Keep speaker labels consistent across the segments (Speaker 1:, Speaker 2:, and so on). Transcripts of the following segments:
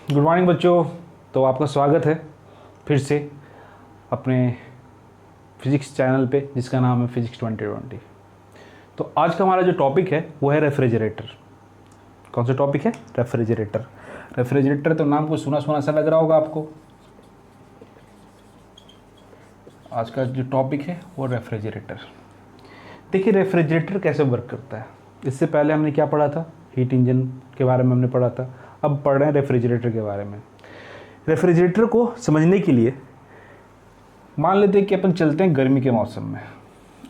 Speaker 1: Good morning बच्चों। तो आपका स्वागत है फिर से अपने फिज़िक्स चैनल पे जिसका नाम है फिज़िक्स 2020। तो आज का हमारा जो टॉपिक है वो है रेफ्रिजरेटर। कौन सा टॉपिक है? रेफ्रिजरेटर। रेफ्रिजरेटर तो नाम को सुना सुना सा लग रहा होगा आपको। आज का जो टॉपिक है वो रेफ्रिजरेटर। देखिए रेफ्रिजरेटर कैसे वर्क करता है। इससे पहले हमने क्या पढ़ा था? हीट इंजन के बारे में हमने पढ़ा था। अब पढ़ रहे हैं रेफ्रिजरेटर के बारे में। रेफ्रिजरेटर को समझने के लिए मान लेते हैं कि अपन चलते हैं गर्मी के मौसम में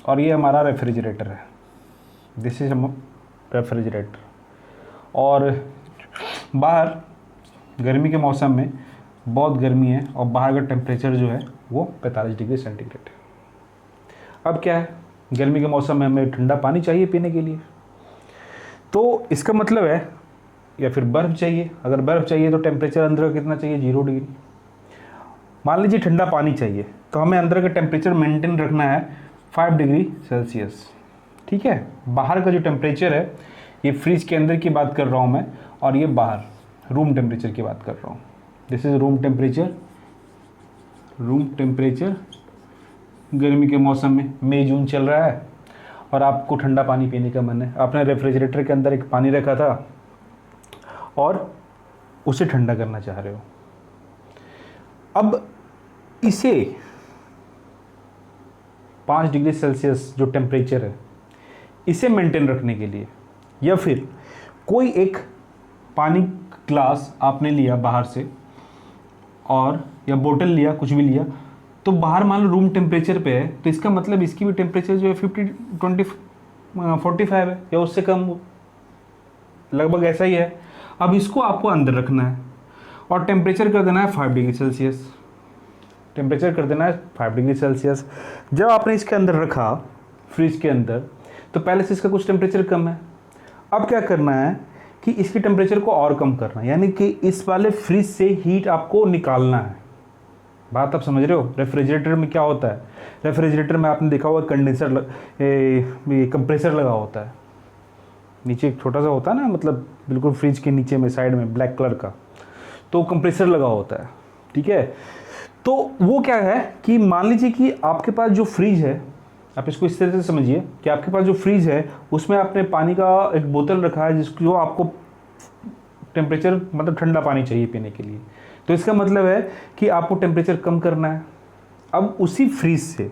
Speaker 1: और ये हमारा रेफ्रिजरेटर है। This is refrigerator. और बाहर गर्मी के मौसम में बहुत गर्मी है और बाहर का टेम्परेचर जो है वो 45 डिग्री सेंटीग्रेड है। अब क्या है, गर्मी के मौसम में हमें ठंडा पानी चाहिए पीने के लिए, तो इसका मतलब है या फिर बर्फ़ चाहिए। अगर बर्फ़ चाहिए तो टेम्परेचर अंदर का कितना चाहिए? 0 डिग्री। मान लीजिए ठंडा पानी चाहिए तो हमें अंदर का टेम्परेचर मेंटेन रखना है 5 डिग्री सेल्सियस। ठीक है। बाहर का जो टेम्परेचर है, ये फ्रिज के अंदर की बात कर रहा हूँ मैं, और ये बाहर रूम टेम्परेचर की बात कर रहा हूँ। This is room temperature. Room temperature गर्मी के मौसम में मई जून चल रहा है और आपको ठंडा पानी पीने का मन है। आपने रेफ्रिजरेटर के अंदर एक पानी रखा था और उसे ठंडा करना चाह रहे हो। अब इसे 5 डिग्री सेल्सियस जो टेम्परेचर है इसे मेंटेन रखने के लिए, या फिर कोई एक पानी ग्लास आपने लिया बाहर से और या बोतल लिया, कुछ भी लिया, तो बाहर मान लो रूम टेम्परेचर पे है, तो इसका मतलब इसकी भी टेम्परेचर जो है 45 है या उससे कम, लगभग ऐसा ही है। अब इसको आपको अंदर रखना है और टेम्परेचर कर देना है 5 डिग्री सेल्सियस। टेम्परेचर कर देना है 5 डिग्री सेल्सियस। जब आपने इसके अंदर रखा फ्रिज के अंदर, तो पहले से इसका कुछ टेम्परेचर कम है। अब क्या करना है कि इसकी टेम्परेचर को और कम करना है, यानी कि इस वाले फ्रिज से हीट आपको निकालना है। बात आप समझ रहे हो? रेफ्रिजरेटर में क्या होता है? रेफ्रिजरेटर में आपने देखा होगा कंडेंसर कंप्रेसर लगा होता है। नीचे एक छोटा सा होता है ना, मतलब बिल्कुल फ्रिज के नीचे में साइड में ब्लैक कलर का, तो कंप्रेसर लगा होता है। ठीक है। तो वो क्या है कि मान लीजिए कि आपके पास जो फ्रिज है, आप इसको इस तरह से समझिए कि आपके पास जो फ्रिज है उसमें आपने पानी का एक बोतल रखा है जिसको आपको टेम्परेचर, मतलब ठंडा पानी चाहिए पीने के लिए। तो इसका मतलब है कि आपको टेम्परेचर कम करना है। अब उसी फ्रिज से,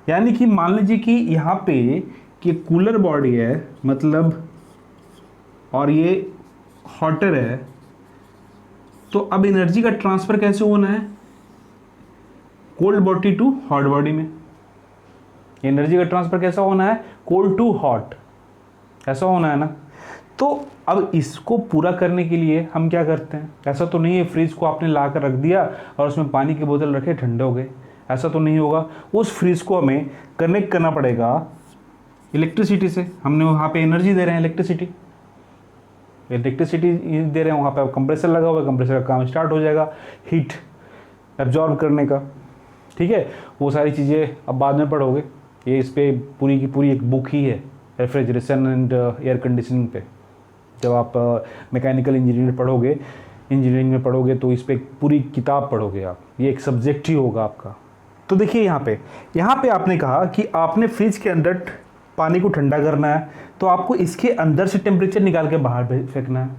Speaker 1: यानी कि मान लीजिए कि यहाँ पे कि कूलर बॉडी है मतलब, और ये हॉटर है, तो अब एनर्जी का ट्रांसफ़र कैसे होना है? Cold body to hot body में। एनर्जी का ट्रांसफ़र कैसा होना है? कोल्ड टू हॉट, ऐसा होना है ना। तो अब इसको पूरा करने के लिए हम क्या करते हैं? ऐसा तो नहीं है फ्रिज को आपने ला कर रख दिया और उसमें पानी की बोतल रखे ठंडे हो गए, ऐसा तो नहीं होगा। उस फ्रिज को हमें कनेक्ट करना पड़ेगा इलेक्ट्रिसिटी से। हमने वहाँ पे एनर्जी दे रहे हैं, इलेक्ट्रिसिटी दे रहे हैं, वहाँ पे कंप्रेसर लगा हुआ है, कंप्रेसर का काम स्टार्ट हो जाएगा हीट एब्जॉर्ब करने का। ठीक है। वो सारी चीज़ें अब बाद में पढ़ोगे, ये इस पर पूरी की पूरी एक बुक ही है रेफ्रिजरेशन एंड एयर कंडीशनिंग पे। जब आप मैकेनिकल इंजीनियरिंग में पढ़ोगे तो इस पर एक पूरी किताब पढ़ोगे आप, ये एक सब्जेक्ट ही होगा आपका। तो देखिए यहाँ पे आपने कहा कि आपने फ्रिज के अंदर पानी को ठंडा करना है, तो आपको इसके अंदर से टेम्परेचर निकाल के बाहर फेंकना है,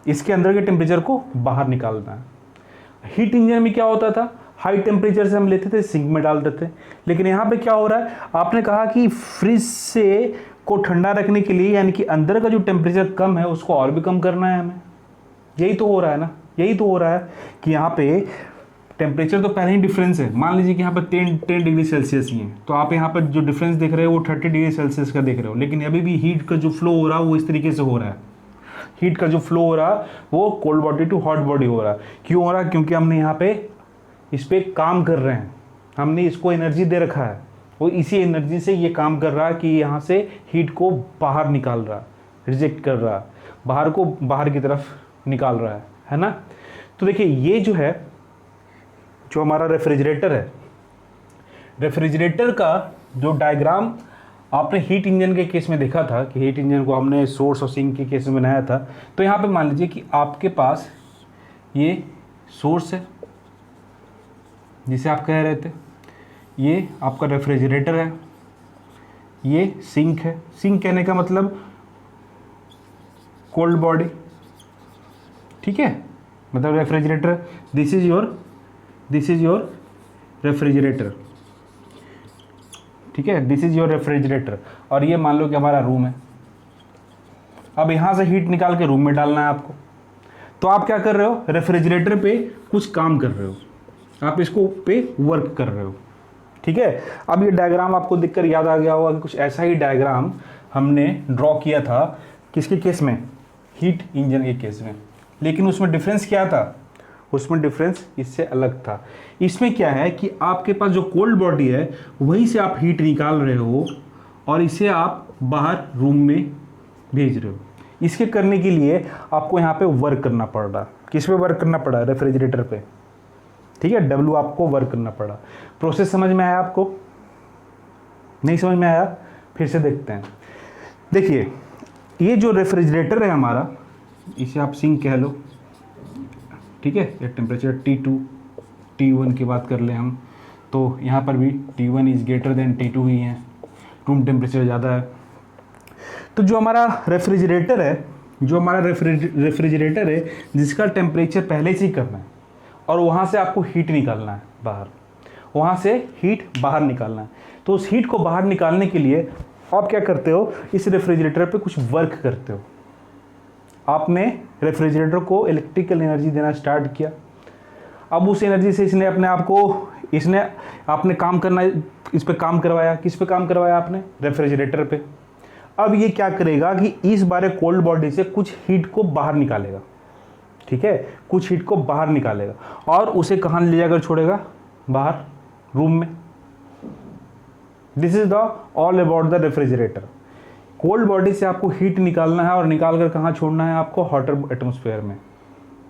Speaker 1: इसके अंदर के टेम्परेचर को बाहर निकालना है। हीट इंजन में क्या होता था? हाई टेम्परेचर से हम लेते थे, सिंक में डाल देते। लेकिन यहाँ पे क्या हो रहा है? आपने कहा कि फ्रिज से को ठंडा रखने के लिए, यानी कि अंदर का जो टेम्परेचर कम है उसको और भी कम करना है हमें। यही तो हो रहा है ना, यही तो हो रहा है कि यहाँ पे टेम्परेचर तो पहले ही डिफरेंस है। मान लीजिए कि यहाँ पर 10 डिग्री सेल्सियस ही है, तो आप यहाँ पर जो डिफरेंस देख रहे हो वो 30 डिग्री सेल्सियस का देख रहे हो, लेकिन अभी भी हीट का जो फ्लो हो रहा है वो इस तरीके से हो रहा है। हीट का जो फ्लो हो रहा है वो cold body to hot body हो रहा है। क्यों हो रहा है? क्योंकि हमने यहाँ पे इस पर काम कर रहे हैं, हमने इसको एनर्जी दे रखा है, वो इसी एनर्जी से ये काम कर रहा है कि यहाँ से हीट को बाहर निकाल रहा है, रिजेक्ट कर रहा है, बाहर को बाहर की तरफ निकाल रहा है ना। तो देखिए ये जो है, जो हमारा रेफ्रिजरेटर है, रेफ्रिजरेटर का जो डायग्राम आपने हीट इंजन के केस में देखा था कि हीट इंजन को हमने सोर्स और सिंक के केस में बनाया था। तो यहाँ पे मान लीजिए कि आपके पास ये सोर्स है जिसे आप कह रहे थे, ये आपका रेफ्रिजरेटर है, ये सिंक है। सिंक कहने का मतलब कोल्ड बॉडी, ठीक है, मतलब refrigerator. This is your refrigerator, ठीक है, दिस इज योर रेफ्रिजरेटर। और ये मान लो कि हमारा रूम है। अब यहाँ से हीट निकाल के रूम में डालना है आपको। तो आप क्या कर रहे हो, रेफ्रिजरेटर पे कुछ काम कर रहे हो, आप इसको पे वर्क कर रहे हो, ठीक है। अब ये डायग्राम आपको देखकर याद आ गया होगा कि कुछ ऐसा ही डायग्राम हमने ड्रॉ किया था किसके केस में, हीट इंजन के केस में। लेकिन उसमें डिफरेंस क्या था, उसमें डिफरेंस इससे अलग था। इसमें क्या है कि आपके पास जो कोल्ड बॉडी है वहीं से आप हीट निकाल रहे हो और इसे आप बाहर रूम में भेज रहे हो। इसके करने के लिए आपको यहाँ पे वर्क करना पड़ रहा। किस पे वर्क करना पड़ा, रेफ्रिजरेटर पे, ठीक है, डब्ल्यू आपको वर्क करना पड़ा। प्रोसेस समझ में आया आपको, नहीं समझ में आया, फिर से देखते हैं। देखिए ये जो रेफ्रिजरेटर है हमारा, इसे आप सिंक कह लो, ठीक है। ये टेम्परेचर T2 T1 की बात कर ले हम, तो यहाँ पर भी T1 is greater than T2 ही है, रूम टेम्परेचर ज़्यादा है। तो जो हमारा रेफ्रिजरेटर है, जो हमारा रेफ्रिजरेटर है जिसका टेम्परेचर पहले से ही करना है और वहाँ से आपको हीट निकालना है बाहर, वहाँ से हीट बाहर निकालना है। तो उस हीट को बाहर निकालने के लिए आप क्या करते हो, इस रेफ्रिजरेटर पे कुछ वर्क करते हो। आपने रेफ्रिजरेटर को इलेक्ट्रिकल एनर्जी देना स्टार्ट किया। अब उस एनर्जी से इसने अपने आप को, इसने आपने काम करना, इस पे काम करवाया। किस पे काम करवाया आपने, रेफ्रिजरेटर पे। अब ये क्या करेगा कि इस बारे कोल्ड बॉडी से कुछ हीट को बाहर निकालेगा, ठीक है, कुछ हीट को बाहर निकालेगा और उसे कहाँ ले जाकर छोड़ेगा, बाहर रूम में। This is the all about the refrigerator. Cold body से आपको हीट निकालना है और निकाल कर कहाँ छोड़ना है आपको, हॉटर एटमॉस्फेयर में,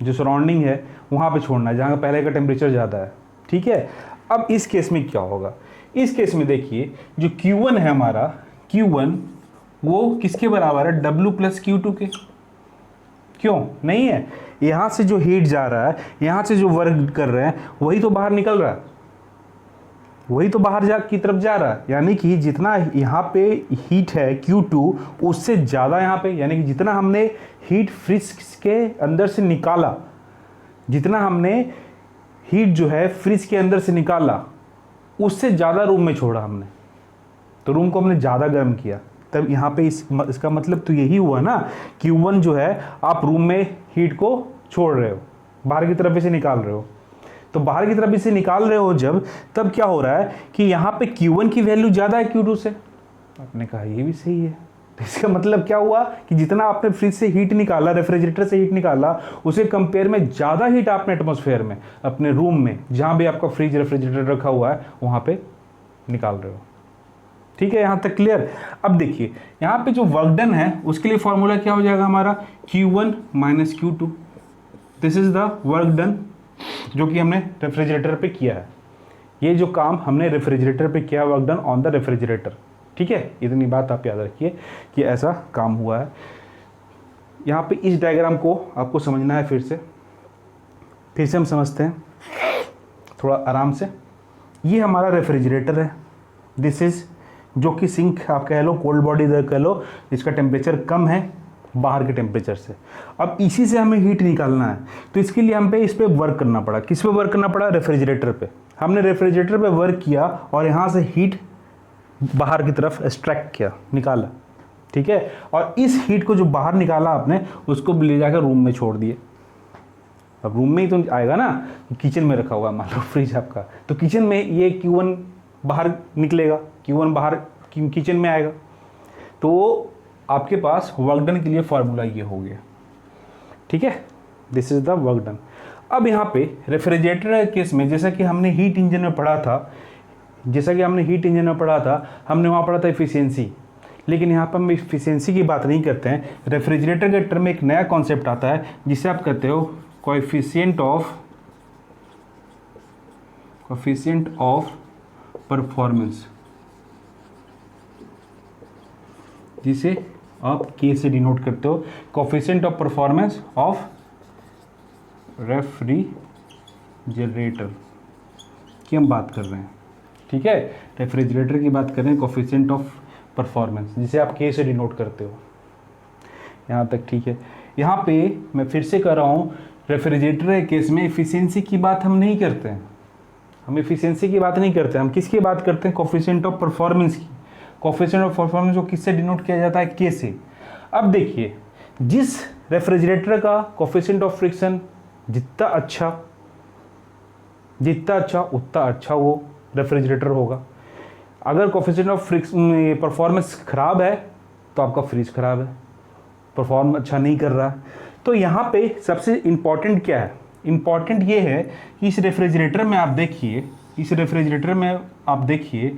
Speaker 1: जो सराउंडिंग है वहाँ पे छोड़ना है जहाँ पहले का टेम्परेचर ज़्यादा है, ठीक है। अब इस केस में क्या होगा, इस केस में देखिए जो Q1 है हमारा, Q1 वो किसके बराबर है, W + Q2 के। क्यों नहीं है, यहाँ से जो हीट जा रहा है, यहाँ से जो वर्क कर रहे हैं वही तो बाहर निकल रहा है, वही तो बाहर की तरफ जा रहा है। यानी कि जितना यहाँ पे हीट है Q2 उससे ज़्यादा यहाँ पे, यानी कि जितना हमने हीट फ्रिज के अंदर से निकाला, जितना हमने हीट जो है फ्रिज के अंदर से निकाला उससे ज़्यादा रूम में छोड़ा हमने। तो रूम को हमने ज़्यादा गर्म किया। तब यहाँ पे इसका मतलब तो यही हुआ ना, Q1 जो है आप रूम में हीट को छोड़ रहे हो, बाहर की तरफ इसे निकाल रहे हो। तो बाहर की तरफ इसे निकाल रहे हो जब, तब क्या हो रहा है कि यहाँ पे Q1 की वैल्यू ज़्यादा है Q2 से। आपने कहा ये भी सही है। तो इसका मतलब क्या हुआ कि जितना आपने फ्रिज से हीट निकाला, रेफ्रिजरेटर से हीट निकाला, उसे कंपेयर में ज़्यादा हीट आपने एटमॉस्फेयर में, अपने रूम में जहाँ भी आपका फ्रिज रेफ्रिजरेटर रखा हुआ है वहाँ पे निकाल रहे हो, ठीक है। यहाँ तक क्लियर। अब देखिए यहाँ पे जो वर्क डन है उसके लिए फॉर्मूला क्या हो जाएगा हमारा, Q1 - Q2। This is the work done जो कि हमने रेफ्रिजरेटर पे किया है। ये जो काम हमने रेफ्रिजरेटर पे किया, work done on the refrigerator, ठीक है। इतनी बात आप याद रखिए कि ऐसा काम हुआ है। यहाँ पे इस डायग्राम को आपको समझना है। फिर से हम समझते हैं थोड़ा आराम से। ये हमारा रेफ्रिजरेटर है, दिस इज, जो कि सिंक आप कह लो, कोल्ड बॉडी कह लो, इसका टेम्परेचर कम है बाहर के टेम्परेचर से। अब इसी से हमें हीट निकालना है, तो इसके लिए हम पे इस पे वर्क करना पड़ा। किस पे वर्क करना पड़ा, रेफ्रिजरेटर पे। हमने रेफ्रिजरेटर पे वर्क किया और यहाँ से हीट बाहर की तरफ एक्सट्रैक्ट किया, निकाला, ठीक है। और इस हीट को जो बाहर निकाला आपने, उसको ले जाकर रूम में छोड़ दिए। अब रूम में ही तो आएगा ना, किचन में रखा हुआ मान लो फ्रिज आपका, तो किचन में ये Q1 बाहर निकलेगा, Q1 बाहर किचन में आएगा। तो आपके पास वर्क डन के लिए फॉर्मूला ये हो गया, ठीक है। This is the work done. अब यहाँ पे रेफ्रिजरेटर केस में जैसा कि हमने हीट इंजन में पढ़ा था, हमने वहाँ पढ़ा था एफिशिएंसी। लेकिन यहाँ पर हम एफिशिएंसी की बात नहीं करते हैं। रेफ्रिजरेटर के टर्म में एक नया कॉन्सेप्ट आता है जिसे आप कहते हो कोएफिशिएंट ऑफ परफॉर्मेंस, जिसे आप K से डिनोट करते हो, coefficient of performance of refrigerator की हम बात कर रहे हैं, ठीक है। रेफ्रिजरेटर की बात कर रहे हैं, कोफिशिएंट ऑफ परफॉर्मेंस, जिसे आप के से डिनोट करते हो। यहाँ तक ठीक है। यहाँ पे मैं फिर से कर रहा हूँ, रेफ्रिजरेटर के केस में एफिशिएंसी की बात हम नहीं करते हैं, हम एफिशिएंसी की बात नहीं करते हैं, हम किसकी बात करते हैं, कोफिशिएंट ऑफ परफॉर्मेंस की। कोफिशिएंट ऑफ परफॉर्मेंस को किससे डिनोट किया जाता है, के से। अब देखिए, जिस रेफ्रिजरेटर का कोफिशिएंट ऑफ फ्रिक्शन जितना अच्छा उतना अच्छा वो रेफ्रिजरेटर होगा। अगर कोफिशिएंट ऑफ फ्रिक्शन परफॉर्मेंस खराब है तो आपका फ्रिज खराब है, परफॉर्म अच्छा नहीं कर रहा। तो यहाँ पे सबसे इम्पॉर्टेंट क्या है, इम्पॉर्टेंट ये है कि इस रेफ्रिजरेटर में आप देखिए,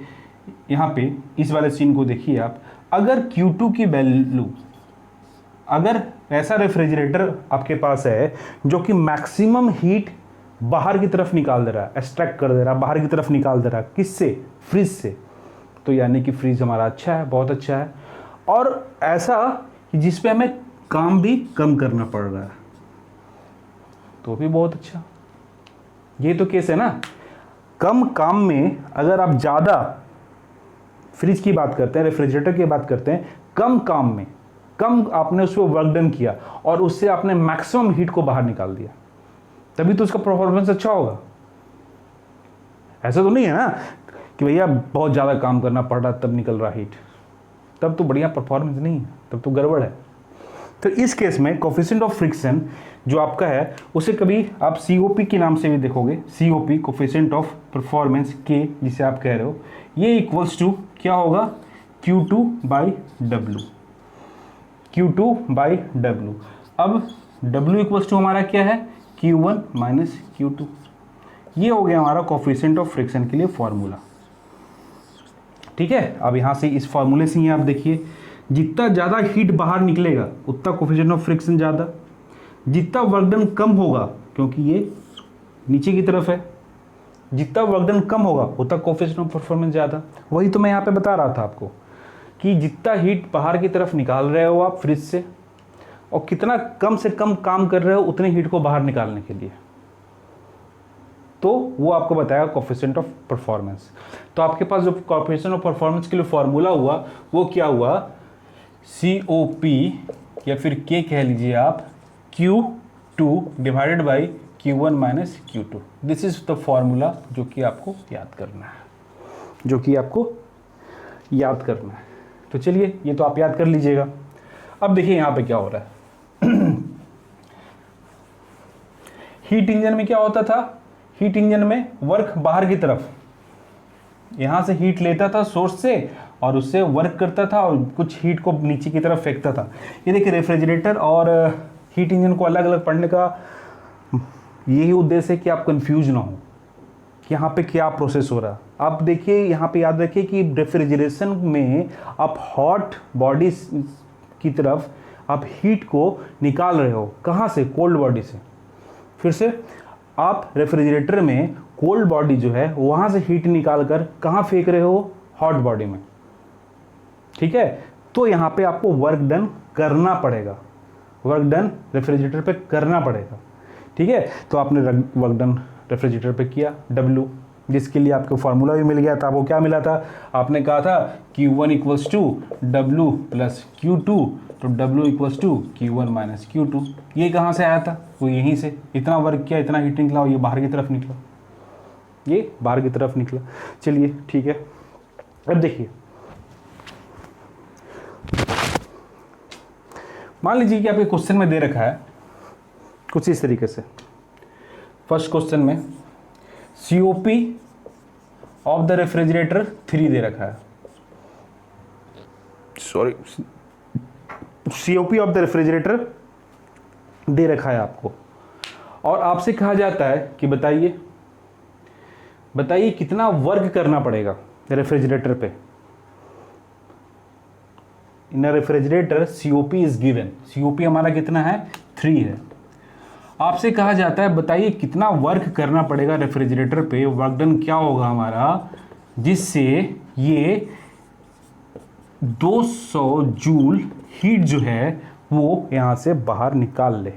Speaker 1: यहाँ पे इस वाले सीन को देखिए आप, अगर Q2 की वैल्यू, अगर ऐसा रेफ्रिजरेटर आपके पास है जो कि मैक्सिमम हीट बाहर की तरफ निकाल दे रहा है, एक्सट्रैक्ट कर दे रहा है, बाहर की तरफ निकाल दे रहा है, किससे, फ्रिज से, तो यानी कि फ्रिज हमारा अच्छा है, बहुत अच्छा है। और ऐसा कि जिस पे हमें काम भी कम करना पड़ रहा है, तो भी बहुत अच्छा। ये तो केस है ना, कम काम में अगर आप ज़्यादा, फ्रिज की बात करते हैं, रेफ्रिजरेटर की बात करते हैं, कम काम में कम आपने उस पर वर्क डन किया और उससे आपने मैक्सिमम हीट को बाहर निकाल दिया, तभी तो उसका परफॉर्मेंस अच्छा होगा। ऐसा तो नहीं है ना कि भैया बहुत ज़्यादा काम करना पड़ रहा तब निकल रहा हीट, तब तो बढ़िया परफॉर्मेंस नहीं है, तब तो गड़बड़ है। तो इस केस में कोफिशिएंट ऑफ फ्रिक्शन जो आपका है उसे कभी आप COP के नाम से भी देखोगे, COP कोफिशिएंट ऑफ परफॉर्मेंस के, जिसे आप कह रहे हो, ये इक्वल्स टू क्या होगा, Q2/W, Q2/W। अब W इक्वल्स टू हमारा क्या है, Q1 माइनस Q2। ये हो गया हमारा कोफिशिएंट ऑफ फ्रिक्शन के लिए फॉर्मूला, ठीक है। अब यहाँ से इस फॉर्मूले से ही आप देखिए, जितना ज़्यादा हीट बाहर निकलेगा उतना कोफिशिएंट ऑफ फ्रिक्शन ज़्यादा, जितना वर्क डन कम होगा, क्योंकि ये नीचे की तरफ है, जितना वर्क डन कम होगा उतना कोफिशिएंट ऑफ परफॉर्मेंस ज़्यादा। वही तो मैं यहाँ पे बता रहा था आपको कि जितना हीट बाहर की तरफ निकाल रहे हो आप फ्रिज से, और कितना कम से कम काम कर रहे हो उतने हीट को बाहर निकालने के लिए, तो वो आपको बताएगा कोफिशिएंट ऑफ परफॉर्मेंस। तो आपके पास जो कोफिशिएंट ऑफ परफॉर्मेंस के लिए फॉर्मूला हुआ वो क्या हुआ, COP या फिर K कह लीजिए आप, Q2 divided by Q1 minus Q2। This is the formula जो कि आपको याद करना है, तो चलिए ये तो आप याद कर लीजिएगा। अब देखिए यहाँ पे क्या हो रहा है। हीट इंजन में क्या होता था, हीट इंजन में वर्क बाहर की तरफ, यहाँ से हीट लेता था सोर्स से और उससे वर्क करता था और कुछ हीट को नीचे की तरफ फेंकता था। ये देखिए, रेफ्रिजरेटर और हीट इंजन को अलग अलग पढ़ने का यही उद्देश्य है कि आप कंफ्यूज ना हो कि यहाँ पे क्या प्रोसेस हो रहा है। आप देखिए यहाँ पे याद रखिए कि रेफ्रिजरेशन में आप हॉट बॉडी की तरफ आप हीट को निकाल रहे हो, कहाँ से, कोल्ड बॉडी से। फिर से आप रेफ्रिजरेटर में कोल्ड बॉडी जो है वहाँ से हीट निकाल कर कहाँ फेंक रहे हो, हॉट बॉडी में, ठीक है। तो यहाँ पे आपको वर्क डन करना पड़ेगा, वर्क डन रेफ्रिजरेटर पे करना पड़ेगा, ठीक है। तो आपने वर्क डन रेफ्रिजरेटर पे किया W, जिसके लिए आपको फार्मूला भी मिल गया था। वो क्या मिला था, आपने कहा था Q1 equals to W plus Q2, तो W equals to Q1 minus Q2। ये कहाँ से आया था, वो यहीं से, इतना वर्क किया, इतना हीट निकला और ये बाहर की तरफ निकला, ये बाहर की तरफ निकला। चलिए ठीक है। अब देखिए, मान लीजिए कि आपके क्वेश्चन में दे रखा है कुछ इस तरीके से। फर्स्ट क्वेश्चन में COP ऑफ द रेफ्रिजरेटर 3 दे रखा है, sorry, COP of the refrigerator दे रखा है आपको, और आपसे कहा जाता है कि बताइए कितना वर्क करना पड़ेगा रेफ्रिजरेटर पे। इन refrigerator COP is given, COP हमारा कितना है, 3 है। आपसे कहा जाता है बताइए कितना वर्क करना पड़ेगा रेफ्रिजरेटर पे, वर्क डन क्या होगा हमारा, जिससे ये 200 जूल हीट जो है वो यहाँ से बाहर निकाल ले।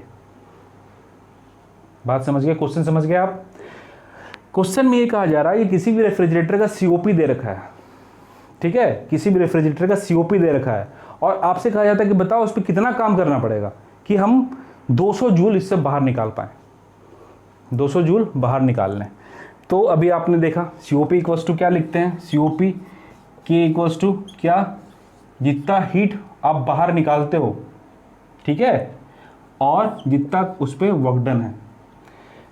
Speaker 1: बात समझ गए, क्वेश्चन समझ गए आप। क्वेश्चन में ये कहा जा रहा है कि किसी भी रेफ्रिजरेटर का सीओपी दे रखा है, ठीक है, किसी भी रेफ्रिजरेटर का सीओपी दे रखा है और आपसे कहा जाता है कि बताओ उस पर कितना काम करना पड़ेगा कि हम 200 जूल इससे बाहर निकाल पाएँ, 200 जूल बाहर निकाल लें। तो अभी आपने देखा सीओपी इक्वल्स टू क्या लिखते हैं, सीओपी के इक्वल्स टू क्या, जितना हीट आप बाहर निकालते हो, ठीक है, और जितना उस पर वर्क डन है।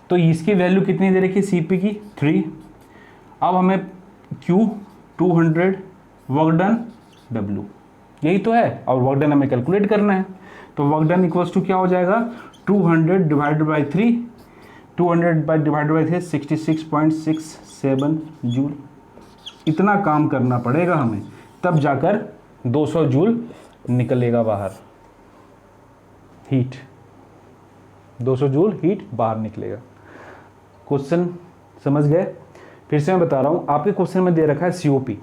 Speaker 1: तो इसकी वैल्यू कितनी दे रखी है सीपी की 3। अब हमें क्यू 200 वर्क डन डब्ल्यू, यही तो है, और वर्क डन हमें कैलकुलेट करना है। तो वर्क डन इक्वल्स टू क्या हो जाएगा 200 divided by 3, 200 divided by 3 66.67 joule. इतना काम करना पड़ेगा हमें, तब जाकर 200 जूल निकलेगा बाहर हीट, 200 जूल हीट बाहर निकलेगा। क्वेश्चन समझ गए? फिर से मैं बता रहा हूँ, आपके क्वेश्चन में दे रखा है सीओपी,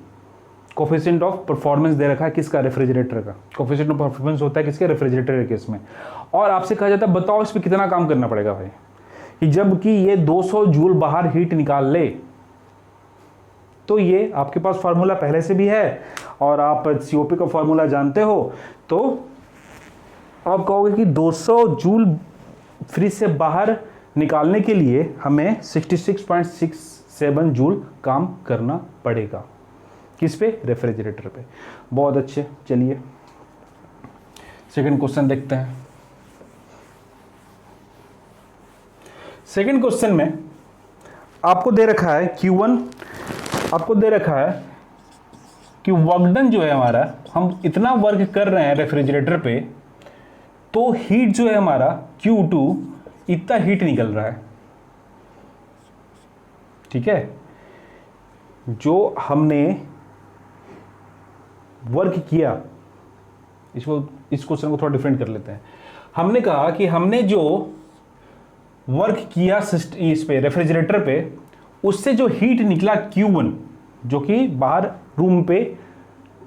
Speaker 1: कोफिशिएंट ऑफ परफॉर्मेंस दे रखा है किसका, रेफ्रिजरेटर का। कोफिशिएंट ऑफ परफॉर्मेंस होता है किसके, रेफ्रिजरेटर के केस में। और आपसे कहा जाता है बताओ इस पर कितना काम करना पड़ेगा भाई, कि जबकि ये 200 जूल बाहर हीट निकाल ले। तो ये आपके पास फार्मूला पहले से भी है और आप सीओपी का फार्मूला जानते हो, तो आप कहोगे कि 200 जूल फ्रिज से बाहर निकालने के लिए हमें 66.67 जूल काम करना पड़ेगा। किस पे, रेफ्रिजरेटर पे। बहुत अच्छे, चलिए सेकंड क्वेश्चन देखते हैं। सेकंड क्वेश्चन में आपको दे रखा है Q1, आपको दे रखा है कि वर्क डन जो है हमारा, हम इतना वर्क कर रहे हैं रेफ्रिजरेटर पे, तो हीट जो है हमारा Q2 इतना हीट निकल रहा है, ठीक है। जो हमने वर्क किया, इस क्वेश्चन को थोड़ा डिफरेंट कर लेते हैं। हमने कहा कि हमने जो वर्क किया इस पे रेफ्रिजरेटर पे, उससे जो हीट निकला Q1 जो कि बाहर रूम पे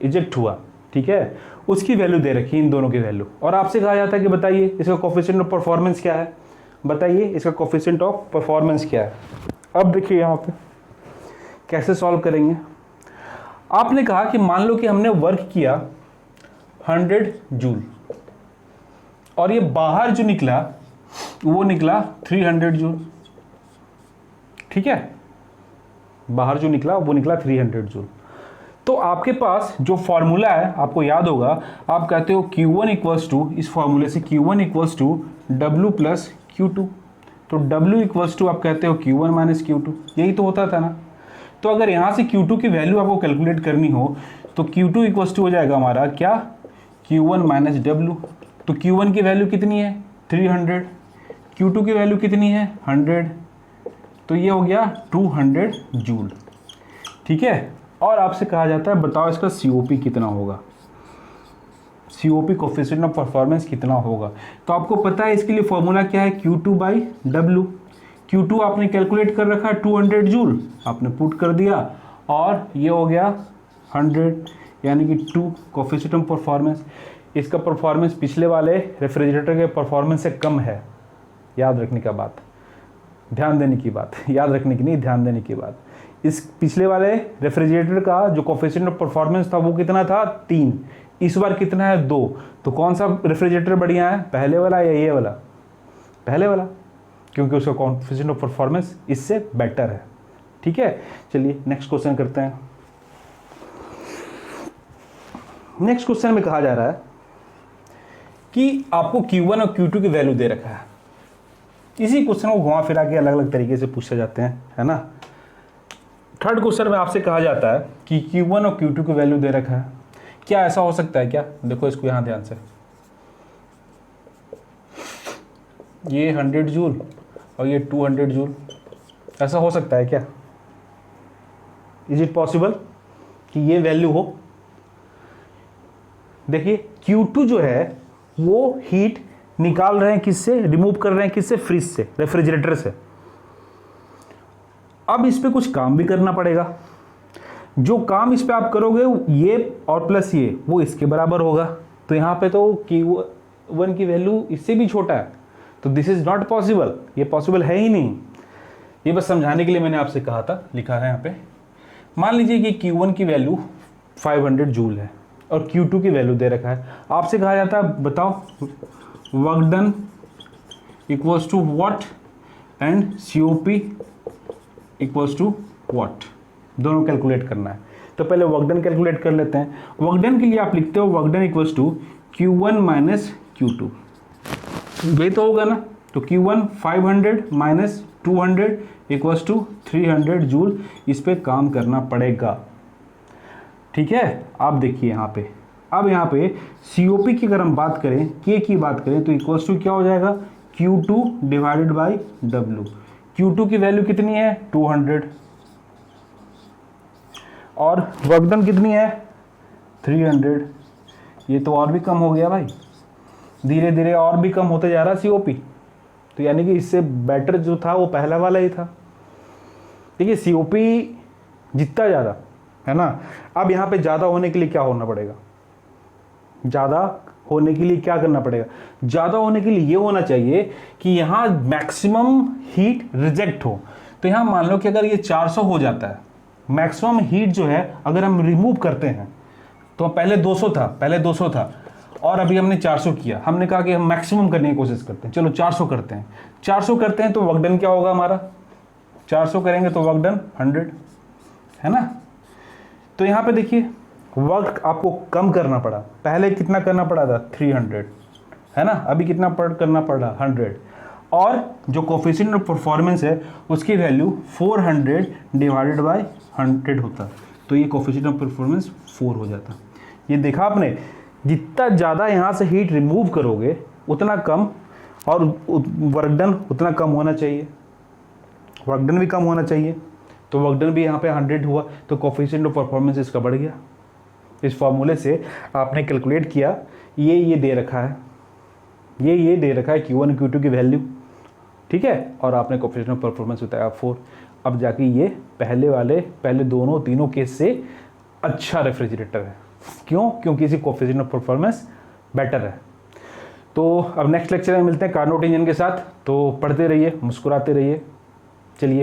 Speaker 1: इजेक्ट हुआ, ठीक है, उसकी वैल्यू दे रखी है, इन दोनों की वैल्यू। और आपसे कहा जाता है कि बताइए इसका कोफिशिएंट ऑफ परफॉर्मेंस क्या है, बताइए इसका कोफिशिएंट ऑफ परफॉर्मेंस क्या है। अब देखिए यहाँ पे कैसे सॉल्व करेंगे। आपने कहा कि मान लो कि हमने वर्क किया 100 जूल और ये बाहर जो निकला वो निकला 300 जूल, ठीक है, बाहर जो निकला वो निकला 300 जूल। तो आपके पास जो फॉर्मूला है आपको याद होगा, आप कहते हो Q1 इक्वल्स टू, इस फॉर्मूले से Q1 equals to W plus Q2। तो W इक्वल्स टू आप कहते हो Q1 माइनस Q2, यही तो होता था ना। तो अगर यहाँ से Q2 की वैल्यू आपको कैलकुलेट करनी हो तो Q2 इक्वल्स टू हो जाएगा हमारा क्या, Q1 माइनस W। तो Q1 की वैल्यू कितनी है 300, Q2 की वैल्यू कितनी है 100, तो ये हो गया 200 जूल, ठीक है। और आपसे कहा जाता है बताओ इसका COP कितना होगा, COP कोफिशिएंट ऑफ परफॉर्मेंस कितना होगा। तो आपको पता है इसके लिए फॉर्मूला क्या है, Q2 बाई W। Q2 आपने कैलकुलेट कर रखा है 200 जूल, आपने पुट कर दिया और ये हो गया 100, यानी कि 2 कोफिशिएंट ऑफ परफॉर्मेंस। इसका परफॉर्मेंस पिछले वाले रेफ्रिजरेटर के परफॉर्मेंस से कम है, याद रखने का बात, ध्यान देने की बात, याद रखने की नहीं, ध्यान देने की बात। इस पिछले वाले रेफ्रिजरेटर का जो कोफिशिएंट ऑफ परफॉर्मेंस था वो कितना था 3, इस बार कितना है 2। तो कौन सा रेफ्रिजरेटर बढ़िया है, पहले वाला या ये वाला, पहले वाला, क्योंकि उसका कोफिशिएंट ऑफ परफॉर्मेंस इससे बेटर है, ठीक है। चलिए नेक्स्ट क्वेश्चन करते हैं। नेक्स्ट क्वेश्चन में कहा जा रहा है कि आपको Q1 और Q2 की वैल्यू दे रखा है। इसी क्वेश्चन को घुमा फिरा के अलग अलग तरीके से पूछे जाते हैं, है ना। थर्ड क्वेश्चन में आपसे कहा जाता है कि Q1 और Q2 की वैल्यू दे रखा है। क्या ऐसा हो सकता है क्या, देखो इसको यहाँ ध्यान से, ये 100 जूल और ये 200 जूल, ऐसा हो सकता है क्या, इज इट पॉसिबल कि ये वैल्यू हो। देखिए Q2 जो है वो हीट निकाल रहे हैं किससे, रिमूव कर रहे हैं किससे, फ्रिज से, रेफ्रिजरेटर से। अब इस पे कुछ काम भी करना पड़ेगा, जो काम इस पे आप करोगे ये और प्लस ये वो इसके बराबर होगा। तो यहाँ पे तो Q1 की वैल्यू इससे भी छोटा है, तो दिस इज़ नॉट पॉसिबल, ये पॉसिबल है ही नहीं। ये बस समझाने के लिए मैंने आपसे कहा था, लिखा है यहाँ पे। मान लीजिए कि Q1 की वैल्यू 500 जूल है और Q2 की वैल्यू दे रखा है। आपसे कहा जाता है बताओ work done equals to what and COP equals to what, दोनों कैलकुलेट करना है। तो पहले वर्क डन कैलकुलेट कर लेते हैं। वर्क डन के लिए आप लिखते हो work done equals to Q1 minus Q2, ये तो होगा ना। तो Q1 500 minus 200 equals to 300 joule, इस पे काम करना पड़ेगा। ठीक है, आप देखिए यहाँ पे, अब यहाँ पे COP की अगर हम बात करें, K की बात करें, तो इक्वल्स टू क्या हो जाएगा Q2 divided by W। Q2 की वैल्यू कितनी है 200 और वर्क डन कितनी है 300। ये तो और भी कम हो गया भाई, धीरे धीरे और भी कम होते जा रहा COP। तो यानी कि इससे बेटर जो था वो पहला वाला ही था। देखिए COP जितना ज़्यादा है ना। अब यहाँ पे ज़्यादा होने के लिए क्या होना पड़ेगा, ज़्यादा होने के लिए क्या करना पड़ेगा, ज़्यादा होने के लिए ये होना चाहिए कि यहाँ मैक्सिमम हीट रिजेक्ट हो। तो यहाँ मान लो कि अगर ये 400 हो जाता है, मैक्सिमम हीट जो है अगर हम रिमूव करते हैं, तो पहले 200 था और अभी हमने 400 किया। हमने कहा कि हम मैक्सिमम करने की कोशिश करते हैं, चलो 400 करते हैं। 400 करते हैं तो वर्क डन क्या होगा हमारा, 400 करेंगे तो वर्क डन 100 है ना। तो यहाँ पे देखिए वर्क आपको कम करना पड़ा, पहले कितना करना पड़ा था 300 है ना, अभी कितना करना पड़ा 100। और जो कोफिशिएंट ऑफ परफॉर्मेंस है उसकी वैल्यू 400 डिवाइडेड बाय 100 होता, तो ये कोफिशिएंट ऑफ परफॉर्मेंस 4 हो जाता। ये देखा आपने, जितना ज़्यादा यहाँ से हीट रिमूव करोगे उतना कम, और वर्क डन उतना कम होना चाहिए, वर्क डन भी कम होना चाहिए। तो वर्क डन भी यहाँ पे 100 हुआ, तो कोफिशिएंट ऑफ परफॉर्मेंस इसका बढ़ गया। इस फॉर्मूले से आपने कैलकुलेट किया, ये दे रखा है, ये दे रखा है Q1 Q2 की वैल्यू, ठीक है, और आपने कोफिशिएंट ऑफ परफॉर्मेंस बताया 4। अब जाके ये पहले दोनों तीनों केस से अच्छा रेफ्रिजरेटर है। क्यों? क्योंकि इसकी कोफिशिएंट ऑफ परफॉर्मेंस बेटर है। तो अब नेक्स्ट लेक्चर में मिलते हैं कार्नोट इंजन के साथ। तो पढ़ते रहिए, मुस्कुराते रहिए। चलिए।